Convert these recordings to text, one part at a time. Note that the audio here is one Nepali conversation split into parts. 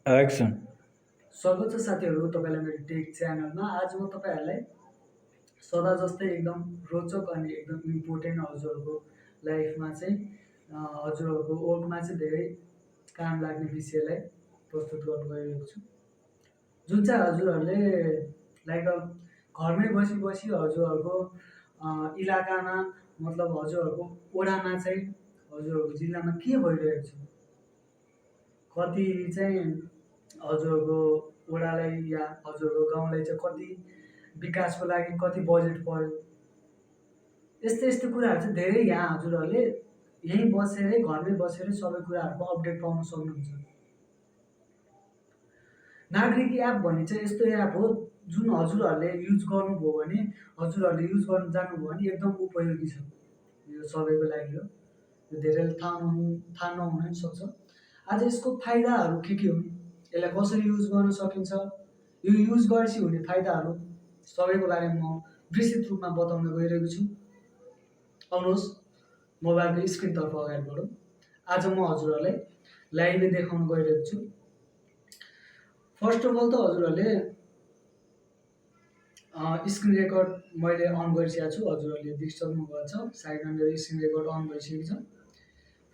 एक्सन। सर्वोच्च साथीहरू, तपाईँलाई मेरो टेक च्यानलमा आज म तपाईँहरूलाई सदा जस्तै एकदम रोचक अनि एकदम इम्पोर्टेन्ट हजुरहरूको लाइफमा चाहिँ हजुरहरूको वर्कमा चाहिँ धेरै काम लाग्ने विषयलाई प्रस्तुत गर्नु गइरहेको छु। जुन चाहिँ हजुरहरूले लाइक घरमै बसी बसी हजुरहरूको इलाकामा मतलब हजुरहरूको वडामा चाहिँ हजुरहरूको जिल्लामा के भइरहेको छ, कति चाहिँ हजुरहरूको वडालाई या हजुरहरूको गाउँलाई चाहिँ कति विकासको लागि कति बजेट पर्यो, यस्तै यस्तै कुराहरू चाहिँ धेरै यहाँ हजुरहरूले यहीँ बसेरै घरमै बसेरै सबै कुराहरूको अपडेट पाउन सक्नुहुन्छ। नागरिक एप भन्ने चाहिँ यस्तो एप हो जुन हजुरहरूले युज गर्नुभयो भने, हजुरहरूले युज गर्नु जान्नुभयो भने एकदम उपयोगी छ। यो सबैको लागि हो। यो धेरैले थाहा नहुन पनि सक्छ। आज यसको फाइदाहरू के हुन्, यसलाई कसरी युज गर्न सकिन्छ, यो युज गरेपछि हुने फाइदाहरू सबैको बारेमा म विस्तृत रूपमा बताउन गइरहेको छु। आउनुहोस् मोबाइलको स्क्रिनतर्फ अगाडि बढौँ। आज म हजुरहरूलाई लाइभले देखाउन गइरहेको छु। फर्स्ट अफ अल त हजुरहरूले स्क्रिन रेकर्ड मैले अन गरिसकेको छु, हजुरहरूले देखिसक्नुभएको छ। साइडमा मेरो स्क्रिन रेकर्ड अन भइसकेको छ।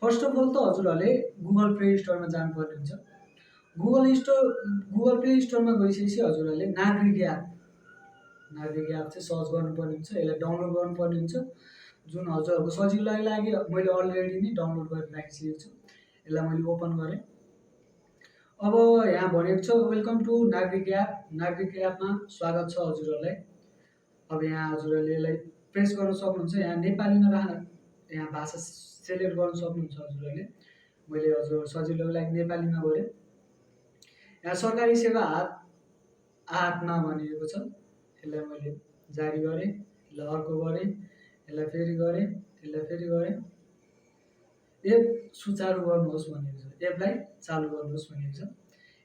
फर्स्ट अफ अल त हजुरहरूले गुगल प्ले स्टोरमा जानुपर्ने हुन्छ। गुगल प्ले स्टोरमा गइसकेपछि हजुरहरूले नागरिक एप चाहिँ सर्च गर्नुपर्ने हुन्छ। यसलाई डाउनलोड गर्नुपर्ने हुन्छ। जुन हजुरहरूको सजिलोलाई लागि मैले अलरेडी नै डाउनलोड गरेर राखिसकेको छु। यसलाई मैले ओपन गरेँ। अब यहाँ भनेको छ वेलकम टु नागरिक एप। नागरिक एपमा स्वागत छ हजुरहरूलाई। अब यहाँ हजुरहरूले यसलाई प्रेस गर्न सक्नुहुन्छ। यहाँ नेपालीमा यहाँ भाषा सेलेक्ट गर्न सक्नुहुन्छ हजुरहरूले। मैले हजुर सजिलोको लागि नेपालीमा गरेँ। यहाँ सरकारी सेवा हातमा भनिएको छ। यसलाई मैले जारी गरेँ, यसलाई अर्को गरेँ, यसलाई फेरि गरेँ, यसलाई फेरि गरेँ। एप सुचारू गर्नुहोस् भनेको छ, एपलाई चालु गर्नुहोस् भनेको छ।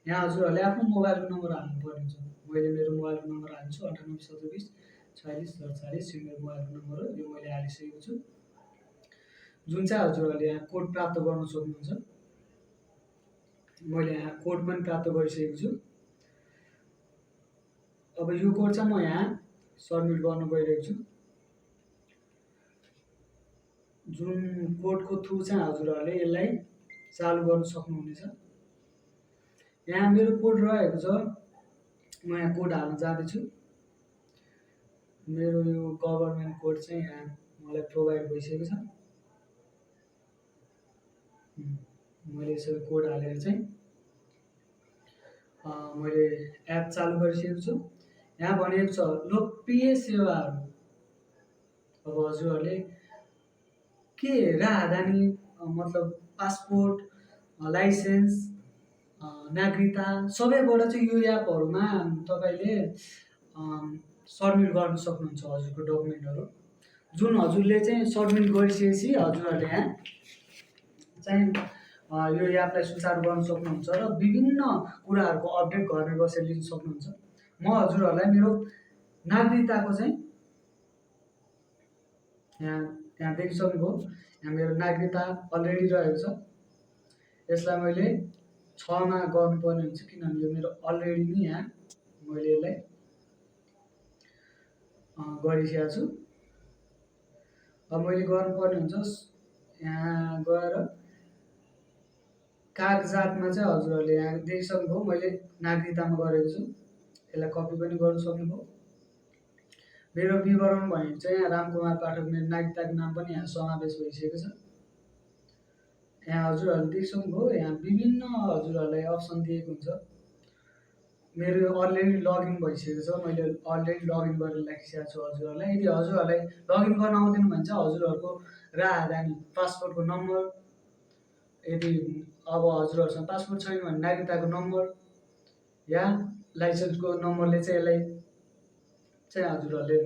यहाँ हजुरहरूले आफ्नो मोबाइलको नम्बर हाल्नुपर्ने हुन्छ। मैले मेरो मोबाइलको नम्बर हाल्छु 98 27 46 47। यो मेरो मोबाइलको नम्बर हो, यो मैले हालिसकेको छु। जुन चाहिँ हजुरहरूले यहाँ कोड प्राप्त गर्न सक्नुहुन्छ। मैले यहाँ कोड पनि प्राप्त गरिसकेको छु। अब यो कोड चाहिँ म यहाँ सबमिट गर्न गइरहेको छु। जुन कोडको थ्रु चाहिँ हजुरहरूले यसलाई चालु गर्न सक्नुहुनेछ। यहाँ मेरो कोड रहेको छ, म यहाँ कोड हाल्न जाँदैछु। मेरो यो गभर्मेन्ट कोड चाहिँ यहाँ मलाई प्रोभाइड भइसकेको छ। मैले यसरी कोड हालेर चाहिँ मैले एप चालु गरिसकेको छु। यहाँ भनेको छ लोकप्रिय सेवाहरू। अब हजुरहरूले के राहदानी मतलब पासपोर्ट, लाइसेन्स, नागरिकता सबैबाट चाहिँ यो एपहरूमा तपाईँले सबमिट गर्न सक्नुहुन्छ हजुरको डकुमेन्टहरू। जुन हजुरले चाहिँ सबमिट गरिसकेपछि हजुरहरूले यहाँ चाहिँ यो एपलाई सुचारू गर्न सक्नुहुन्छ र विभिन्न कुराहरूको अपडेट घरमै बसेर लिन सक्नुहुन्छ। म हजुरहरूलाई मेरो नागरिकताको चाहिँ यहाँ देखिसक्नुभयो। यहाँ मेरो नागरिकता अलरेडी रहेको छ। यसलाई मैले 6मा गर्नुपर्ने हुन्छ, किनभने यो मेरो अलरेडी नै यहाँ मैले यसलाई गरिसकेको छु। अब मैले गर्नुपर्ने हुन्छ यहाँ गएर कागजातमा चाहिँ हजुरहरूले यहाँ देखिसक्नुभयो मैले नागरिकतामा गरेको छु। यसलाई कपी पनि गर्न सक्नुभयो। मेरो विवरण भनेको चाहिँ यहाँ रामकुमार पाठक, मेरो नागरिकताको नाम पनि यहाँ समावेश भइसकेको छ। यहाँ हजुरहरूले देखिसक्नुभयो। यहाँ विभिन्न हजुरहरूलाई अप्सन दिएको हुन्छ। मेरो अलरेडी लगइन भइसकेको छ। मैले अलरेडी लगइन गरेर राखिसकेको छु हजुरहरूलाई। यदि हजुरहरूलाई लगइन गर्न आउँदैन भने चाहिँ हजुरहरूको राहदानी पासपोर्टको नम्बर, यदि अब हजुरहरूसँग पासपोर्ट छैन भने नागरिकताको नम्बर या लाइसेन्सको नम्बरले चाहिँ यसलाई चाहिँ हजुरहरूले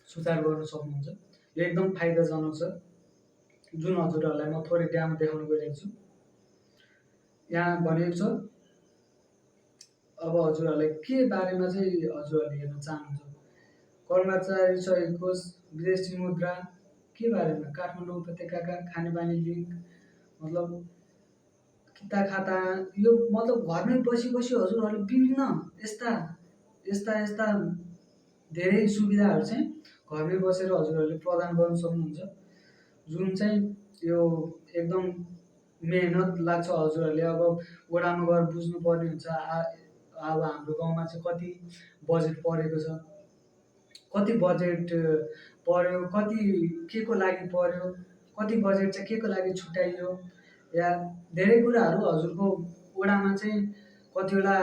सुचारू गर्न सक्नुहुन्छ। यो एकदम फाइदाजनक छ, जुन हजुरहरूलाई म थोरै डेमो देखाउन गइरहेको छु। यहाँ भनेको छ अब हजुरहरूलाई के बारेमा चाहिँ हजुरहरूले हेर्न चाहनुहुन्छ। कर्मचारी सहयोग कोष, विदेशी मुद्रा, के बारेमा, काठमाडौँ उपत्यकाका खानेपानी लिङ्क, मतलब किता खाता यो मतलब घरमै बसी हजुरहरूले विभिन्न यस्ता यस्ता यस्ता धेरै सुविधाहरू चाहिँ घरमै बसेर हजुरहरूले प्रदान गर्न सक्नुहुन्छ। जुन चाहिँ यो एकदम मेहनत लाग्छ हजुरहरूले अब वडामा गएर बुझ्नुपर्ने हुन्छ। अब हाम्रो गाउँमा चाहिँ कति बजेट परेको छ, कति बजेट पर्यो, कति के को लागि पर्यो, कति बजेट चाहिँ के को लागि छुट्याइयो, या धेरै कुराहरू हजुरको वडामा चाहिँ कतिवटा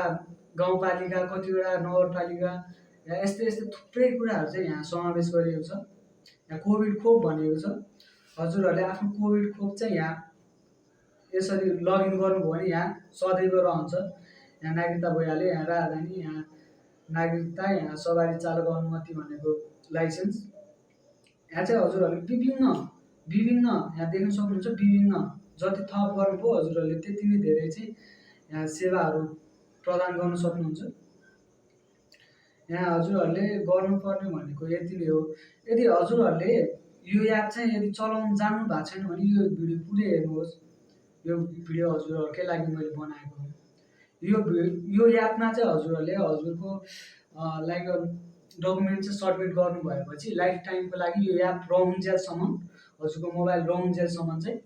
गाउँपालिका, कतिवटा नगरपालिका या यस्तै थुप्रै कुराहरू चाहिँ यहाँ समावेश गरिएको छ। यहाँ कोभिड खोप भनेको छ। हजुरहरूले आफ्नो कोभिड खोप चाहिँ यहाँ यसरी लगइन गर्नुभयो भने यहाँ सदैव रहन्छ। यहाँ नागरिकता भइहाल्यो, यहाँ राजधानी, यहाँ नागरिकता, यहाँ सवारी चालक अनुमति भनेको लाइसेन्स। यहाँ चाहिँ हजुरहरूले विभिन्न विभिन्न यहाँ देख्न सक्नुहुन्छ, विभिन्न जति थप गर्नुभयो हजुरहरूले त्यति नै धेरै चाहिँ यहाँ सेवाहरू प्रदान गर्न सक्नुहुन्छ। यहाँ हजुरहरूले गर्नुपर्ने भनेको यति नै हो। यदि हजुरहरूले यो एप चाहिँ यदि चलाउन जान्नु भएको छैन भने यो भिडियो पुरै हेर्नुहोस्। यो भिडियो हजुरहरूकै लागि मैले बनाएको हो। यो एपमा चाहिँ हजुरहरूले हजुरको लाइक डकुमेन्ट चाहिँ सबमिट गर्नु भएपछि लाइफ टाइमको लागि यो एप रहन्जेलसम्म, हजुरको मोबाइल रहन्जेलसम्म चाहिँ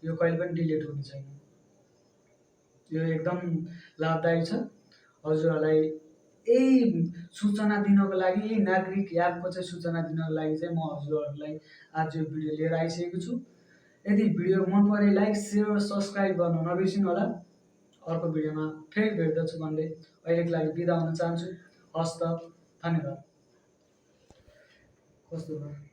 यो कहिले पनि डिलिट हुने छैन। यो एकदम लाभदायक छ। हजुरहरूलाई यही सूचना दिनको लागि, यही नागरिक एपको चाहिँ सूचना दिनको लागि चाहिँ म हजुरहरूलाई आज यो भिडियो लिएर आइसकेको छु। यदि भिडियो मन परे लाइक, सेयर र सब्सक्राइब गर्न नबिर्सिनु होला। अर्को भिडियोमा फेरि भेट्दछु भन्दै अहिलेको लागि बिदा हुन चाहन्छु। हस्त, धन्यवाद। कस्तो भयो?